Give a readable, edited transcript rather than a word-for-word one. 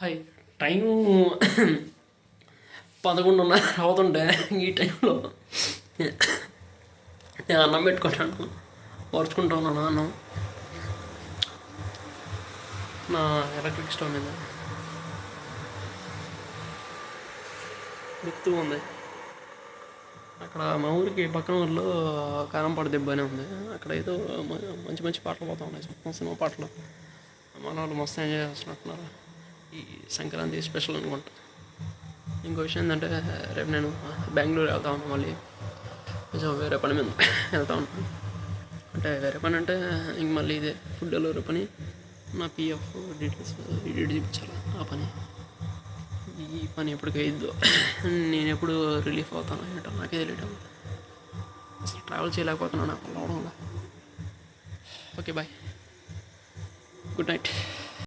Hi. Time 11:30 అవుతుంటే ఈ టైంలో నేను అన్నం పెట్టుకుంటాను, ఓర్చుకుంటా ఉన్నాను అన్నం నా ఎలక్ట్రిక్ స్టవ్ మీద గుర్తు ఉంది. అక్కడ మా ఊరికి పక్కన ఊరిలో కారంపాడు దెబ్బనే ఉంది. అక్కడ ఏదో మంచి మంచి పాటలు పోతూ ఉన్నాయి, సినిమా పాటలు. మన వాళ్ళు మస్తు ఎంజాయ్ చేస్తున్నట్టున్నారు. ఈ సంక్రాంతి స్పెషల్ అనుకుంటా. ఇంకో విషయం ఏంటంటే రేపు నేను బెంగళూరు వెళ్తా ఉన్నాను. మళ్ళీ కొంచెం వేరే పని మీద వెళ్తా ఉన్నాను. అంటే వేరే పని అంటే ఇంక మళ్ళీ ఇదే ఫుడ్ డెలివరీ పని. నా పిఎఫ్ డీటెయిల్స్ ఎడిట్ చూపించాలి. ఆ పని ఈ పని ఎప్పటికీ అయిద్దో, నేను ఎప్పుడు రిలీఫ్ అవుతాను ఏంటో నాకే తెలియటం. అసలు ట్రావెల్ చేయలేకపోతున్నాను నాకు అవడంలో. Okay bye, good night.